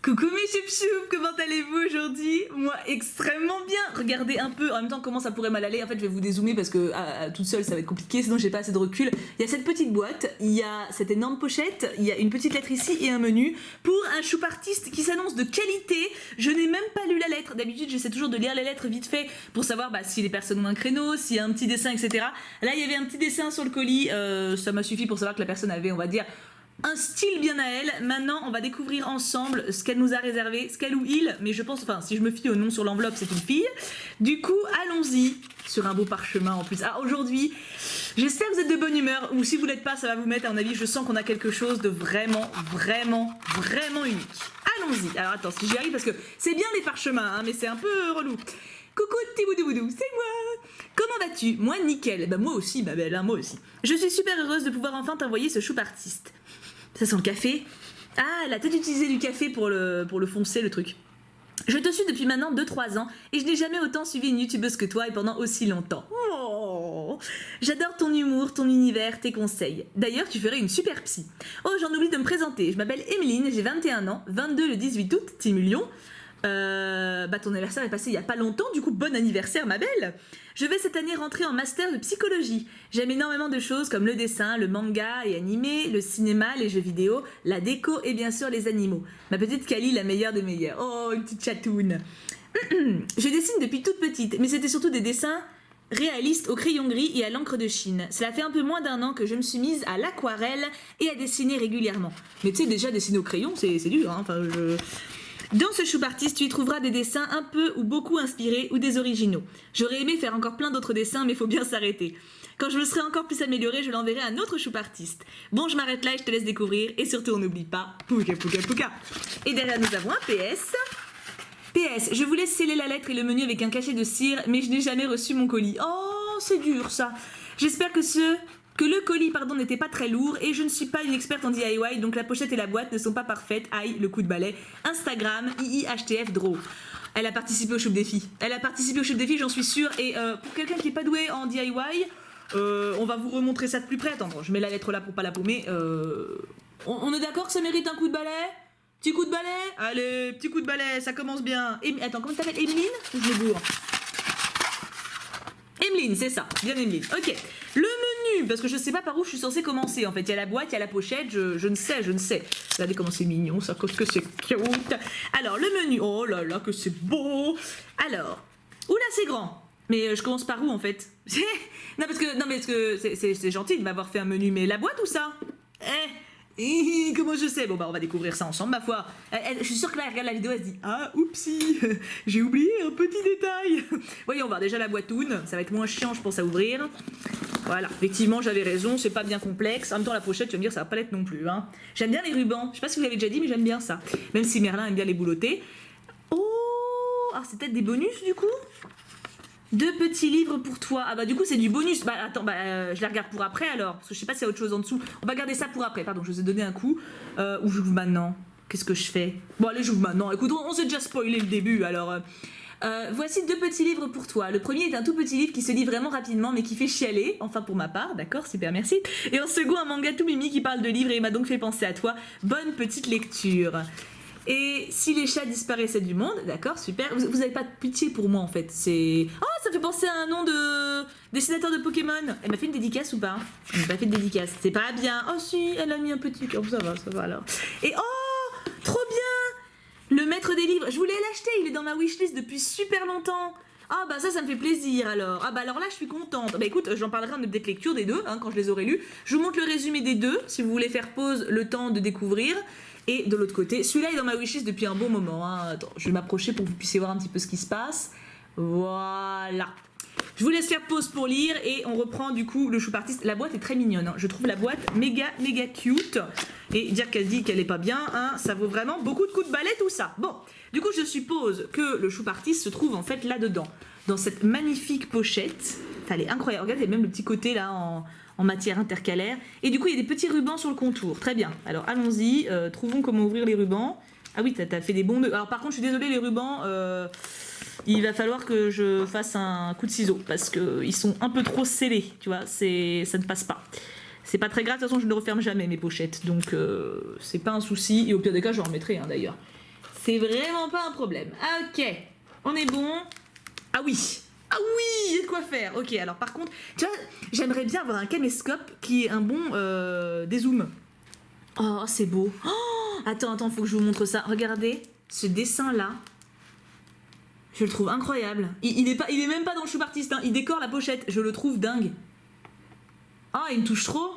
Coucou mes choup-choup, comment allez-vous aujourd'hui? Moi extrêmement bien. Regardez un peu en même temps comment ça pourrait mal aller. En fait je vais vous dézoomer parce que toute seule ça va être compliqué, sinon j'ai pas assez de recul. Il y a cette petite boîte, il y a cette énorme pochette, il y a une petite lettre ici et un menu pour un choup artiste qui s'annonce de qualité. Je n'ai même pas lu la lettre. D'habitude j'essaie toujours de lire les lettres vite fait pour savoir si les personnes ont un créneau, s'il y a un petit dessin, etc. Là il y avait un petit dessin sur le colis, ça m'a suffi pour savoir que la personne avait, on va dire, un style bien à elle. Maintenant, on va découvrir ensemble ce qu'elle nous a réservé, ce qu'elle ou il, mais je pense, enfin, si je me fie au nom sur l'enveloppe, c'est une fille. Du coup, allons-y sur un beau parchemin en plus. Ah, aujourd'hui, j'espère que vous êtes de bonne humeur, ou si vous l'êtes pas, ça va vous mettre, à mon avis, je sens qu'on a quelque chose de vraiment, vraiment, vraiment unique. Allons-y. Alors, attends, si j'y arrive, parce que c'est bien les parchemins, hein, mais c'est un peu relou. Coucou petit boudou, c'est moi. Comment vas-tu? Moi nickel. Bah moi aussi ma belle, hein, moi aussi. Je suis super heureuse de pouvoir enfin t'envoyer ce choup artiste. Ça sent le café. Ah, elle a peut-être utilisé du café pour le foncer le truc. Je te suis depuis maintenant 2-3 ans et je n'ai jamais autant suivi une youtubeuse que toi et pendant aussi longtemps. Oh, j'adore ton humour, ton univers, tes conseils. D'ailleurs, tu ferais une super psy. Oh, j'en oublie de me présenter. Je m'appelle Emeline, j'ai 21 ans, 22 le 18 août, Timulion. Ton anniversaire est passé il y a pas longtemps, du coup bon anniversaire ma belle. Je vais cette année rentrer en master de psychologie. J'aime énormément de choses comme le dessin, le manga et animé, le cinéma, les jeux vidéo, la déco et bien sûr les animaux. Ma petite Kali, la meilleure des meilleures. Oh, une petite chatoune. Je dessine depuis toute petite, mais c'était surtout des dessins réalistes au crayon gris et à l'encre de Chine. Cela fait un peu moins d'1 an que je me suis mise à l'aquarelle et à dessiner régulièrement. Mais tu sais, déjà dessiner au crayon, c'est dur, hein. Enfin, Dans ce choup artiste, tu y trouveras des dessins un peu ou beaucoup inspirés ou des originaux. J'aurais aimé faire encore plein d'autres dessins, mais faut bien s'arrêter. Quand je me serai encore plus améliorée, je l'enverrai à un autre choup artiste. Bon, je m'arrête là et je te laisse découvrir. Et surtout, on n'oublie pas, pouka pouka pouka. Et derrière, nous avons un PS. PS, je vous laisse sceller la lettre et le menu avec un cachet de cire, mais je n'ai jamais reçu mon colis. Oh, c'est dur ça. J'espère que le colis n'était pas très lourd et je ne suis pas une experte en DIY, donc la pochette et la boîte ne sont pas parfaites. Aïe, le coup de balai. Instagram, IIHTF Draw. Elle a participé au choup défi. J'en suis sûre. Et pour quelqu'un qui n'est pas doué en DIY, on va vous remontrer ça de plus près. Attends, je mets la lettre là pour pas la paumer. On est d'accord que ça mérite un coup de balai? Petit coup de balai? Allez, petit coup de balai, ça commence bien. Attends, comment t'appelles? Emeline? Ou je les bourre? Emeline, c'est ça, bien Emeline. Ok, le menu, parce que je sais pas par où je suis censée commencer en fait. Il y a la boîte, il y a la pochette, je ne sais. Regardez comment c'est mignon, ça, que c'est cute. Alors, le menu, oh là là, que c'est beau. Alors, oula, c'est grand. Mais je commence par où en fait? Non, parce que c'est gentil de m'avoir fait un menu, mais la boîte ou ça? Comment je sais? Bon on va découvrir ça ensemble ma foi. Je suis sûre que là elle regarde la vidéo, elle se dit ah oupsie, j'ai oublié un petit détail. Voyons voir déjà la boîtoune, ça va être moins chiant je pense à ouvrir. Voilà, effectivement j'avais raison, c'est pas bien complexe. En même temps la pochette tu vas me dire ça va pas l'être non plus hein. J'aime bien les rubans, je sais pas si vous l'avez déjà dit mais j'aime bien ça. Même si Merlin aime bien les boulotter. Oh, c'est peut-être des bonus du coup? 2 petits livres pour toi. Ah du coup c'est du bonus. Attends, je la regarde pour après alors. Parce que je sais pas s'il y a autre chose en dessous. On va garder ça pour après. Pardon, je vous ai donné un coup. Ou j'ouvre maintenant. Qu'est-ce que je fais? Bon allez, j'ouvre maintenant. Écoute, on s'est déjà spoilé le début alors. Voici 2 petits livres pour toi. Le premier est un tout petit livre qui se lit vraiment rapidement mais qui fait chialer. Enfin pour ma part, d'accord, super, merci. Et en second, un manga tout mimi qui parle de livres et il m'a donc fait penser à toi. Bonne petite lecture. Et si les chats disparaissaient du monde, d'accord, super. Vous avez pas de pitié pour moi en fait. C'est. Oh, ça fait penser à un nom de dessinateur de Pokémon. Elle m'a fait une dédicace ou pas? Elle m'a pas fait de dédicace. C'est pas bien. Oh si, elle a mis un petit cœur. Ça va alors. Et oh, trop bien. Le maître des livres. Je voulais l'acheter. Il est dans ma wishlist depuis super longtemps. Ah ça me fait plaisir alors. Alors là je suis contente. Écoute, j'en parlerai en update lecture des 2 hein, quand je les aurai lus. Je vous montre le résumé des 2 si vous voulez faire pause le temps de découvrir. Et de l'autre côté, celui-là est dans ma wishlist depuis un bon moment. Hein. Attends, je vais m'approcher pour que vous puissiez voir un petit peu ce qui se passe. Voilà. Je vous laisse faire pause pour lire et on reprend du coup le choup artiste. La boîte est très mignonne. Hein. Je trouve la boîte méga cute. Et dire qu'elle dit qu'elle est pas bien, hein, ça vaut vraiment beaucoup de coups de balai tout ça. Bon, du coup je suppose que le choup artiste se trouve en fait là-dedans. Dans cette magnifique pochette. Elle est incroyable. Regardez, il y a même le petit côté là en matière intercalaire. Et du coup, il y a des petits rubans sur le contour. Très bien. Alors, allons-y. Trouvons comment ouvrir les rubans. Ah oui, t'as fait des bons nœuds. Alors, par contre, je suis désolée, les rubans, il va falloir que je fasse un coup de ciseau parce qu'ils sont un peu trop scellés, tu vois. Ça ne passe pas. C'est pas très grave. De toute façon, je ne referme jamais mes pochettes. Donc, c'est pas un souci. Et au pire des cas, je en remettrai, hein, d'ailleurs. C'est vraiment pas un problème. Ah, ok, on est bon. Ah oui, ah oui, il y a de quoi faire. Ok, alors par contre, tu vois, j'aimerais bien avoir un caméscope qui est un bon dézoom. Oh, c'est beau. Oh, attends, faut que je vous montre ça. Regardez, ce dessin-là. Je le trouve incroyable. Il est même pas dans le choup artiste, hein. Il décore la pochette. Je le trouve dingue. Ah, il me touche trop.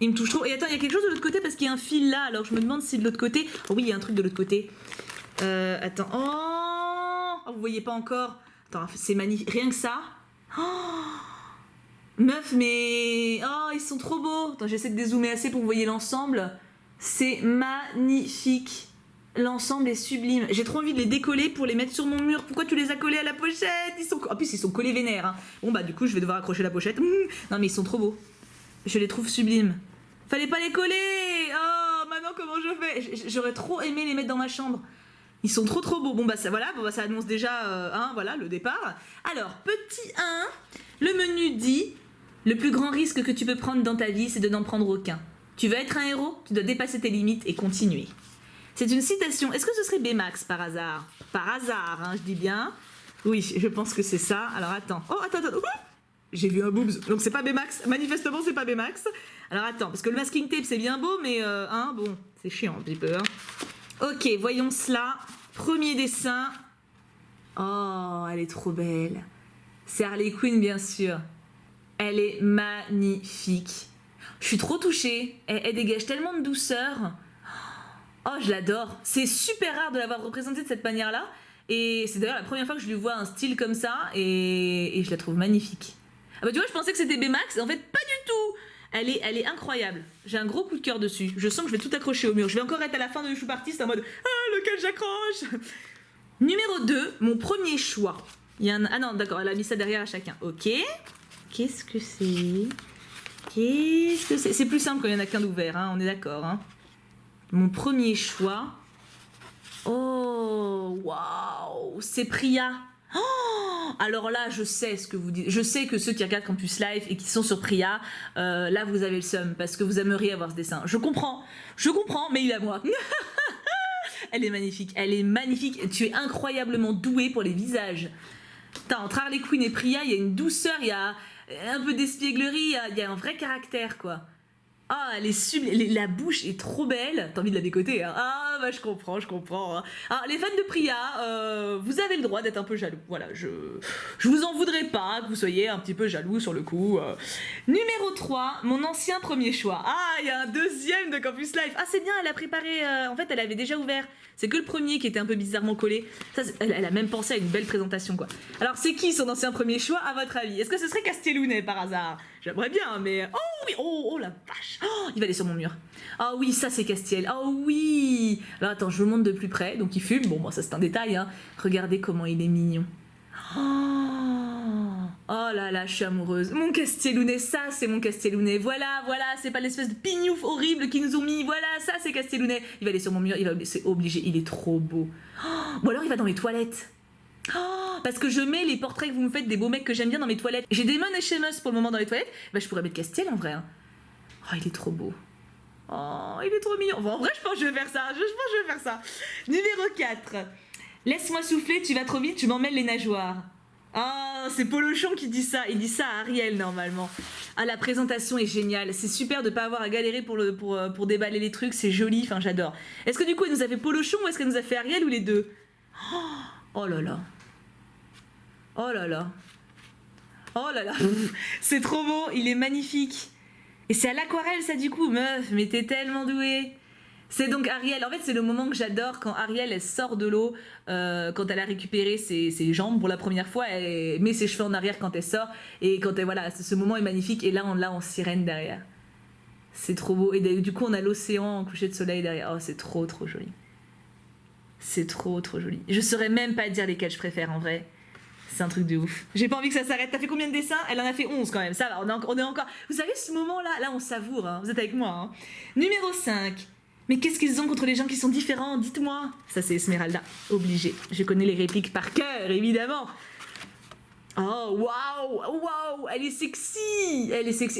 Il me touche trop. Et attends, il y a quelque chose de l'autre côté parce qu'il y a un fil là. Alors je me demande si de l'autre côté... Oh oui, il y a un truc de l'autre côté. Attends. Oh, vous voyez pas encore. Attends, c'est magnifique. Rien que ça. Oh, meuf, mais... Oh, ils sont trop beaux. Attends, j'essaie de dézoomer assez pour que vous voyez l'ensemble. C'est magnifique. L'ensemble est sublime. J'ai trop envie de les décoller pour les mettre sur mon mur. Pourquoi tu les as collés à la pochette? En plus, ils sont collés vénères. Hein. Bon, bah, du coup, je vais devoir accrocher la pochette. Non, mais ils sont trop beaux. Je les trouve sublimes. Fallait pas les coller. Oh, maintenant, comment je fais? J'aurais trop aimé les mettre dans ma chambre. Ils sont trop beaux. Bon, bah, ça, voilà. Bon, bah, ça annonce déjà voilà, le départ. Alors, petit 1. Le menu dit: le plus grand risque que tu peux prendre dans ta vie, c'est de n'en prendre aucun. Tu veux être un héros? Tu dois dépasser tes limites et continuer. C'est une citation. Est-ce que ce serait Baymax par hasard? Par hasard, hein, je dis bien. Oui, je pense que c'est ça. Alors attends. Oh, attends. J'ai vu un boobs. Donc c'est pas Baymax. Manifestement, c'est pas Baymax. Alors attends, parce que le masking tape, c'est bien beau, mais bon, c'est chiant un petit peu. Hein. Ok, voyons cela. Premier dessin. Oh, elle est trop belle. C'est Harley Quinn, bien sûr. Elle est magnifique. Je suis trop touchée. Elle dégage tellement de douceur. Oh, je l'adore. C'est super rare de l'avoir représentée de cette manière-là. Et c'est d'ailleurs la première fois que je lui vois un style comme ça. Et je la trouve magnifique. Ah bah tu vois, je pensais que c'était Baymax. En fait, pas du tout. Elle est incroyable. J'ai un gros coup de cœur dessus. Je sens que je vais tout accrocher au mur. Je vais encore être à la fin de choup artiste en mode « Ah, lequel j'accroche ?» Numéro 2, mon premier choix. Il y a un... Ah non, d'accord, elle a mis ça derrière à chacun. Ok. Qu'est-ce que c'est? C'est plus simple quand il n'y en a qu'un d'ouvert, hein, on est d'accord. Hein. Mon premier choix. Oh, waouh, c'est Priya. Oh, alors là, je sais ce que vous dites. Je sais que ceux qui regardent Campus Live et qui sont sur Priya, là, vous avez le seum parce que vous aimeriez avoir ce dessin. Je comprends, mais il est à moi. Elle est magnifique. Tu es incroyablement douée pour les visages. Putain, entre Harley Quinn et Priya, il y a une douceur, il y a un peu d'espièglerie, il y a un vrai caractère, quoi. Ah, elle est sublime, la bouche est trop belle. T'as envie de la décoter, hein? Ah, bah je comprends. Hein. Alors, les fans de Priya, vous avez le droit d'être un peu jaloux. Voilà, je vous en voudrais pas que vous soyez un petit peu jaloux sur le coup. Numéro 3, mon ancien premier choix. Ah, il y a un deuxième de Campus Live. Ah, c'est bien, elle a préparé... en fait, elle avait déjà ouvert. C'est que le premier qui était un peu bizarrement collé. Ça, elle a même pensé à une belle présentation, quoi. Alors, c'est qui son ancien premier choix, à votre avis? Est-ce que ce serait Castellounet, par hasard? J'aimerais bien, mais... Oh oui, oh la vache. Oh, il va aller sur mon mur. Ah oui, ça c'est Castiel. Oh oui. Alors attends, je vous montre de plus près. Donc il fume. Bon, ça c'est un détail. Hein. Regardez comment il est mignon. Oh là là, je suis amoureuse. Mon Castellounet, ça c'est mon Castellounet. Voilà, c'est pas l'espèce de pignouf horrible qu'ils nous ont mis. Voilà, ça c'est Castellounet. Il va aller sur mon mur. C'est obligé. Il est trop beau. Ou alors il va dans mes toilettes. Parce que je mets les portraits que vous me faites des beaux mecs que j'aime bien dans mes toilettes. J'ai des Mon et Sheamus pour le moment dans les toilettes. Bah je pourrais mettre Castiel en vrai. Hein. Oh, il est trop beau. Oh, il est trop mignon. Bon, en vrai, je pense que je vais faire ça. Numéro 4. Laisse-moi souffler, tu vas trop vite, tu m'emmêles les nageoires. Oh, c'est Polochon qui dit ça. Il dit ça à Ariel, normalement. Ah, la présentation est géniale. C'est super de pas avoir à galérer pour déballer les trucs. C'est joli, enfin, j'adore. Est-ce que du coup, elle nous a fait Polochon ou est-ce qu'elle nous a fait Ariel ou les deux? Oh là là. C'est trop beau, il est magnifique. Et c'est à l'aquarelle ça du coup, meuf, mais t'es tellement douée. C'est donc Ariel, en fait c'est le moment que j'adore quand Ariel elle sort de l'eau, quand elle a récupéré ses jambes pour la première fois, elle met ses cheveux en arrière quand elle sort, et quand elle, voilà, ce moment est magnifique, et là on l'a en sirène derrière. C'est trop beau, et du coup on a l'océan en coucher de soleil derrière, oh c'est trop joli. C'est trop joli. Je saurais même pas dire lesquels je préfère en vrai. C'est un truc de ouf. J'ai pas envie que ça s'arrête. T'as fait combien de dessins? Elle en a fait 11 quand même. Ça va, on est encore... Vous savez, ce moment-là, là, on savoure. Hein. Vous êtes avec moi. Hein. Numéro 5. Mais qu'est-ce qu'ils ont contre les gens qui sont différents? Dites-moi. Ça, c'est Esmeralda. Obligé. Je connais les répliques par cœur, évidemment. Oh, waouh, elle est sexy,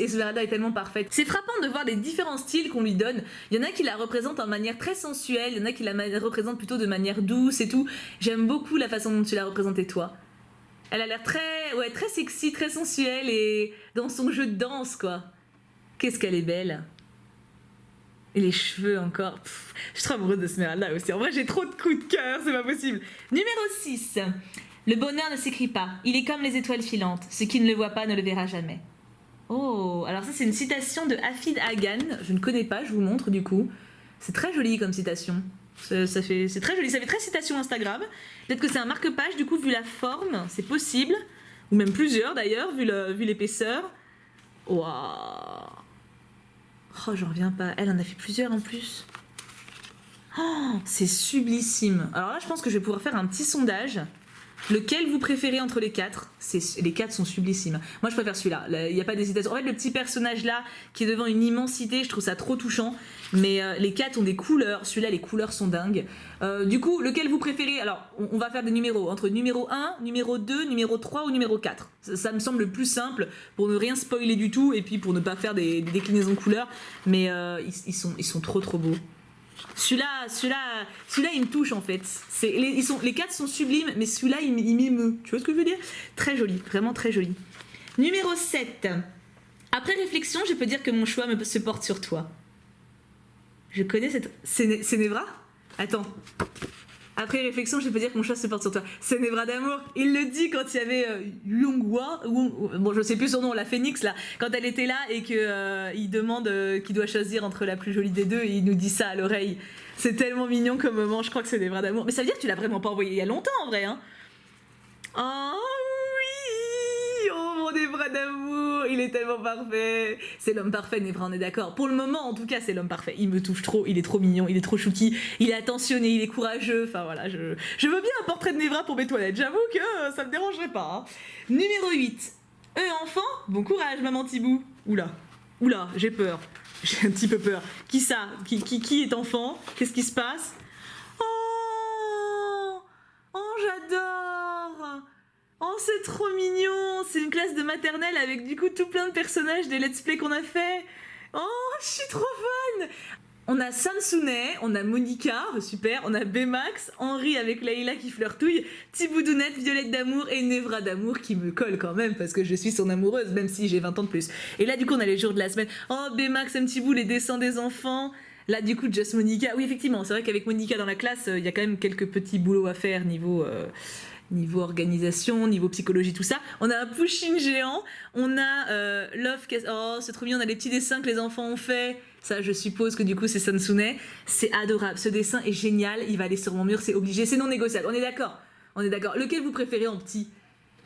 Esmeralda est tellement parfaite. C'est frappant de voir les différents styles qu'on lui donne. Il y en a qui la représentent en manière très sensuelle, il y en a qui la représentent plutôt de manière douce et tout. J'aime beaucoup la façon dont tu l'as représentée toi. Elle a l'air très sexy, très sensuelle et dans son jeu de danse quoi. Qu'est-ce qu'elle est belle. Et les cheveux encore. Pff, je suis trop amoureuse de Esmeralda aussi. En vrai, j'ai trop de coups de cœur, c'est pas possible. Numéro 6. Le bonheur ne s'écrit pas. Il est comme les étoiles filantes. Ce qui ne le voit pas ne le verra jamais. Oh, alors ça c'est une citation de Hafid Hagan. Je ne connais pas, je vous montre du coup. C'est très joli comme citation. C'est très joli. Ça fait très citation Instagram. Peut-être que c'est un marque-page du coup vu la forme. C'est possible. Ou même plusieurs d'ailleurs vu l'épaisseur. Waouh. Oh, j'en reviens pas. Elle en a fait plusieurs en plus. Oh, c'est sublissime. Alors là, je pense que je vais pouvoir faire un petit sondage. Lequel vous préférez entre les quatre? Les quatre sont sublissimes. Moi, je préfère celui-là. Il n'y a pas d'hésitation. En fait, le petit personnage là, qui est devant une immensité, je trouve ça trop touchant. Mais les quatre ont des couleurs. Celui-là, les couleurs sont dingues. Du coup, lequel vous préférez? Alors, on va faire des numéros. Entre numéro 1, numéro 2, numéro 3 ou numéro 4. Ça me semble le plus simple pour ne rien spoiler du tout et puis pour ne pas faire des déclinaisons couleurs. Mais ils sont trop beaux. Celui-là, il me touche en fait. Les quatre sont sublimes, mais celui-là, il m'émeut. Tu vois ce que je veux dire? Très joli, vraiment très joli. Numéro 7. Après réflexion, je peux dire que mon choix se porte sur toi. Je connais cette... C'est Nevra? Attends. Après réflexion, je peux dire que mon choix se porte sur toi. C'est Nevra d'amour. Il le dit quand il y avait Younghwa. Bon, je sais plus son nom, la Phénix là. Quand elle était là et que il demande qu'il doit choisir entre la plus jolie des deux, et il nous dit ça à l'oreille. C'est tellement mignon comme moment. Je crois que c'est Nevra d'amour. Mais ça veut dire que tu l'as vraiment pas envoyé il y a longtemps en vrai, hein. Oh oui! Oh mon Nevra d'amour, il est tellement parfait. C'est l'homme parfait, Nevra, on est d'accord. Pour le moment, en tout cas, c'est l'homme parfait. Il me touche trop, il est trop mignon, il est trop chouki, il est attentionné, il est courageux. Enfin voilà, je veux bien un portrait de Nevra pour mes toilettes. J'avoue que ça me dérangerait pas. Hein. Numéro 8. Enfant, bon courage, maman Tibou. Oula, j'ai peur. J'ai un petit peu peur. Qui ça? Qui est enfant? Qu'est-ce qui se passe? Oh, j'adore! Oh, c'est trop mignon! C'est une classe de maternelle avec du coup tout plein de personnages des let's play qu'on a fait. Oh, je suis trop fun! On a Sansune, on a Monica, super, on a Baymax, Henri avec Layla qui flirtouille, Tiboudounette, Violette d'amour et Nevra d'amour qui me colle quand même parce que je suis son amoureuse même si j'ai 20 ans de plus. Et là du coup on a les jours de la semaine. Oh, Baymax, un petit bout, les dessins des enfants. Là du coup Just Monica. Oui effectivement, c'est vrai qu'avec Monica dans la classe, il y a quand même quelques petits boulots à faire niveau organisation, niveau psychologie, tout ça. On a un Pushing géant, on a Love... Oh, c'est trop mignon, on a les petits dessins que les enfants ont fait. Ça, je suppose que du coup, c'est Sansune. C'est adorable. Ce dessin est génial. Il va aller sur mon mur, c'est obligé. C'est non négociable. On est d'accord? On est d'accord. Lequel vous préférez en petit?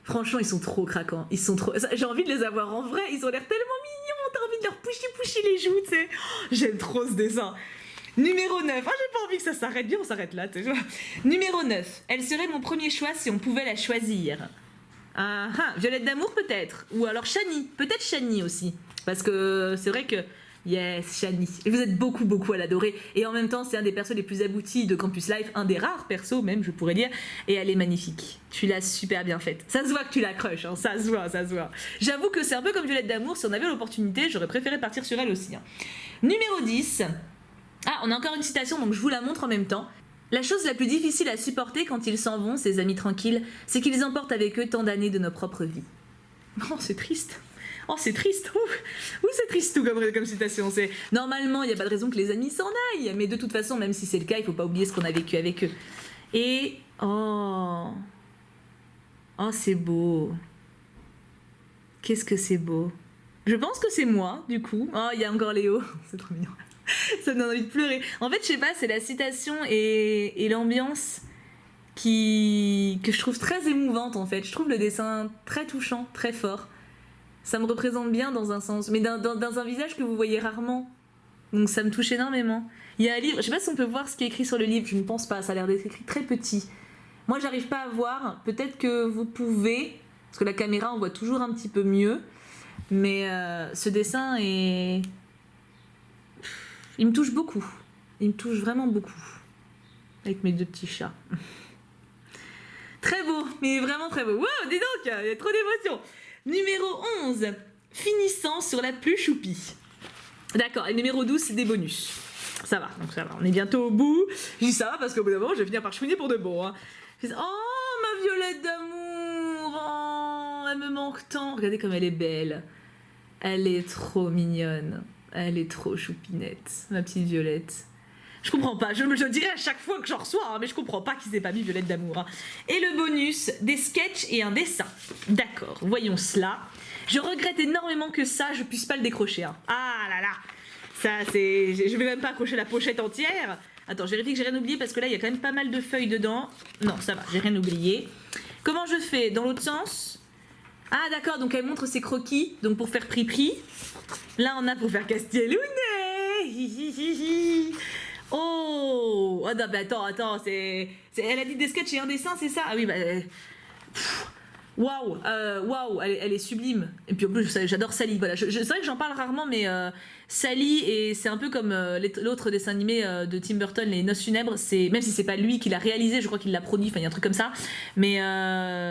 Franchement, ils sont trop craquants. Ils sont trop... J'ai envie de les avoir en vrai. Ils ont l'air tellement mignons. T'as envie de leur pusher les joues, tu sais. Oh, j'aime trop ce dessin. Numéro 9. Ah, j'ai pas envie que ça s'arrête. Bien, on s'arrête là, tu vois. Numéro 9. Elle serait mon premier choix si on pouvait la choisir. Ah, Violette d'amour peut-être. Ou alors Shani. Peut-être Shani aussi. Parce que c'est vrai que... Yes, Shani. Et vous êtes beaucoup à l'adorer. Et en même temps, c'est un des persos les plus aboutis de Campus Life. Un des rares persos, même, je pourrais dire. Et elle est magnifique. Tu l'as super bien faite. Ça se voit que tu la crushes. Hein. Ça se voit. J'avoue que c'est un peu comme Violette d'amour. Si on avait l'opportunité, j'aurais préféré partir sur elle aussi. Hein. Numéro 10. Ah, on a encore une citation, donc je vous la montre en même temps. La chose la plus difficile à supporter quand ils s'en vont, ces amis tranquilles, c'est qu'ils emportent avec eux tant d'années de nos propres vies. Oh, c'est triste. Oh, c'est triste. Ouh, c'est triste tout comme citation. C'est... Normalement, il n'y a pas de raison que les amis s'en aillent. Mais de toute façon, même si c'est le cas, il ne faut pas oublier ce qu'on a vécu avec eux. Et... Oh, c'est beau. Qu'est-ce que c'est beau. Je pense que c'est moi, du coup. Oh, il y a encore Léo. C'est trop mignon. Ça me donne envie de pleurer. En fait, je sais pas, c'est la citation et l'ambiance que je trouve très émouvante, en fait. Je trouve le dessin très touchant, très fort. Ça me représente bien dans un sens, mais dans un visage que vous voyez rarement. Donc ça me touche énormément. Il y a un livre, je sais pas si on peut voir ce qui est écrit sur le livre, je ne pense pas, ça a l'air d'être écrit très petit. Moi j'arrive pas à voir, peut-être que vous pouvez, parce que la caméra on voit toujours un petit peu mieux, mais ce dessin est... Il me touche beaucoup, il me touche vraiment beaucoup, avec mes deux petits chats. Très beau, mais vraiment très beau. Wow, dis donc, il y a trop d'émotions. Numéro 11, finissant sur la plus choupie. D'accord, et numéro 12, c'est des bonus. Ça va, donc ça va, on est bientôt au bout. Je dis ça va parce qu'au bout d'un moment, je vais finir par chouiner pour de bon. Hein. Oh, ma violette d'amour, oh, elle me manque tant. Regardez comme elle est belle. Elle est trop mignonne. Elle est trop choupinette, ma petite violette. Je comprends pas, je le dirai à chaque fois que j'en reçois, hein, mais je comprends pas qu'ils aient pas mis violette d'amour. Hein. Et le bonus, des sketchs et un dessin. D'accord, voyons cela. Je regrette énormément que ça, je puisse pas le décrocher. Hein. Ah là là, ça c'est... Je vais même pas accrocher la pochette entière. Attends, je vérifie que j'ai rien oublié parce que là, il y a quand même pas mal de feuilles dedans. Non, ça va, j'ai rien oublié. Comment je fais? Dans l'autre sens? Ah d'accord, donc elle montre ses croquis, donc pour faire pri-pri. Là, on a pour faire Castielune. Oh, non, bah attends, elle a dit des sketchs et un dessin, c'est ça? Ah oui, bah... Waouh, elle est sublime. Et puis en plus, j'adore Sally. Voilà, c'est vrai que j'en parle rarement, mais Sally, et c'est un peu comme l'autre dessin animé de Tim Burton, Les Noces Funèbres. Même si c'est pas lui qui l'a réalisé, je crois qu'il l'a produit, enfin il y a un truc comme ça. Mais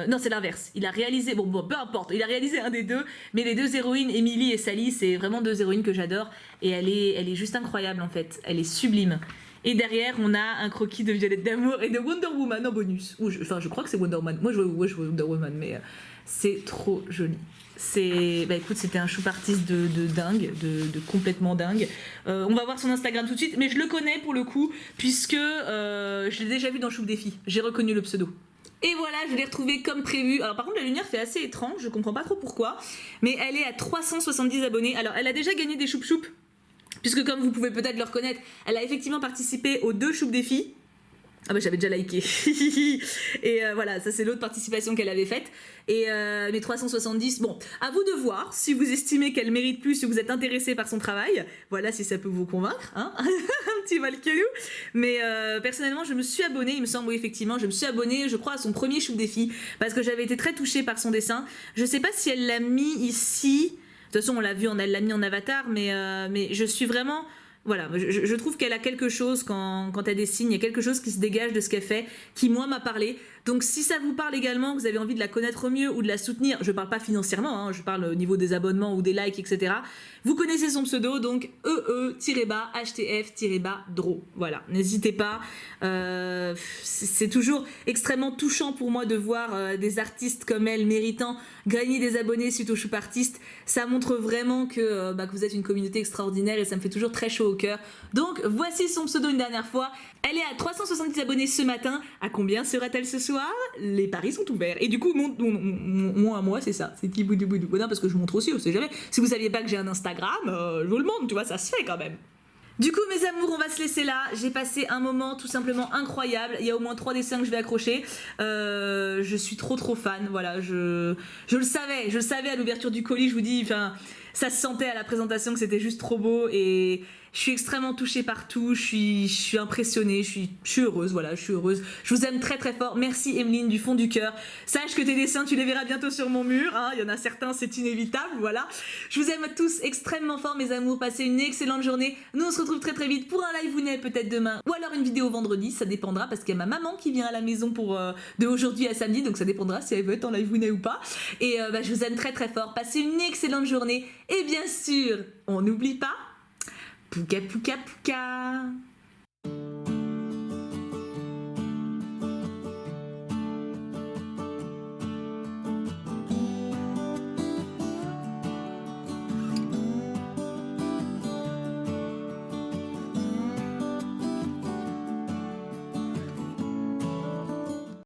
non, c'est l'inverse. Il a réalisé, bon, peu importe, il a réalisé un des deux, mais les deux héroïnes, Emily et Sally, c'est vraiment deux héroïnes que j'adore. Et elle est juste incroyable en fait. Elle est sublime. Et derrière, on a un croquis de Violette d'amour et de Wonder Woman en bonus. Je crois que c'est Wonder Woman. Moi, je vois Wonder Woman, mais c'est trop joli. Écoute, c'était un choup artiste de dingue, de complètement dingue. On va voir son Instagram tout de suite, mais je le connais pour le coup, puisque je l'ai déjà vu dans Choup Défi. J'ai reconnu le pseudo. Et voilà, je l'ai retrouvé comme prévu. Alors par contre, la lumière fait assez étrange, je comprends pas trop pourquoi, mais elle est à 370 abonnés. Alors, elle a déjà gagné des choup-choup. Puisque comme vous pouvez peut-être le reconnaître, elle a effectivement participé aux 2 Choup Défi. Ah bah j'avais déjà liké. Et voilà, ça c'est l'autre participation qu'elle avait faite. Et mes 370, bon, à vous de voir si vous estimez qu'elle mérite plus, si vous êtes intéressé par son travail. Voilà, si ça peut vous convaincre, hein. Un petit valquelou. Mais personnellement, je me suis abonnée, il me semble, oui, effectivement, je me suis abonnée, je crois, à son premier Choup Défi, parce que j'avais été très touchée par son dessin. Je sais pas si elle l'a mis ici. De toute façon, on l'a vu, elle l'a mis en avatar, mais je suis vraiment... Voilà, je trouve qu'elle a quelque chose quand elle dessine, il y a quelque chose qui se dégage de ce qu'elle fait, qui moi m'a parlé. Donc si ça vous parle également, que vous avez envie de la connaître mieux ou de la soutenir, je parle pas financièrement, hein, je parle au niveau des abonnements ou des likes, etc. Vous connaissez son pseudo, donc htf-draw. Voilà, n'hésitez pas. C'est toujours extrêmement touchant pour moi de voir des artistes comme elle méritant gagner des abonnés suite aux choup artistes. Ça montre vraiment que vous êtes une communauté extraordinaire et ça me fait toujours très chaud au cœur. Donc voici son pseudo une dernière fois. Elle est à 370 abonnés ce matin. À combien sera-t-elle ce soir? Les paris sont ouverts. Et du coup, moi, c'est ça. C'est petit boudou boudou. Non, parce que je montre aussi, on sait jamais. Si vous saviez pas que j'ai un Instagram, je vous le montre, tu vois, ça se fait quand même. Du coup, mes amours, on va se laisser là. J'ai passé un moment tout simplement incroyable. Il y a au moins 3 dessins que je vais accrocher. Je suis trop fan. Voilà, je le savais à l'ouverture du colis. Je vous dis, enfin, ça se sentait à la présentation que c'était juste trop beau et je suis extrêmement touchée par tout. Je suis impressionnée. Je suis heureuse. Voilà, je suis heureuse. Je vous aime très fort. Merci Emeline du fond du cœur. Sache que tes dessins, tu les verras bientôt sur mon mur. Hein. Il y en a certains, c'est inévitable. Voilà. Je vous aime tous extrêmement fort, mes amours. Passez une excellente journée. Nous, on se retrouve très vite pour un live Woonet peut-être demain ou alors une vidéo vendredi. Ça dépendra parce qu'il y a ma maman qui vient à la maison pour de aujourd'hui à samedi. Donc ça dépendra si elle veut être en live Woonet ou pas. Et je vous aime très fort. Passez une excellente journée. Et bien sûr, on n'oublie pas. Pouka pouka pouka.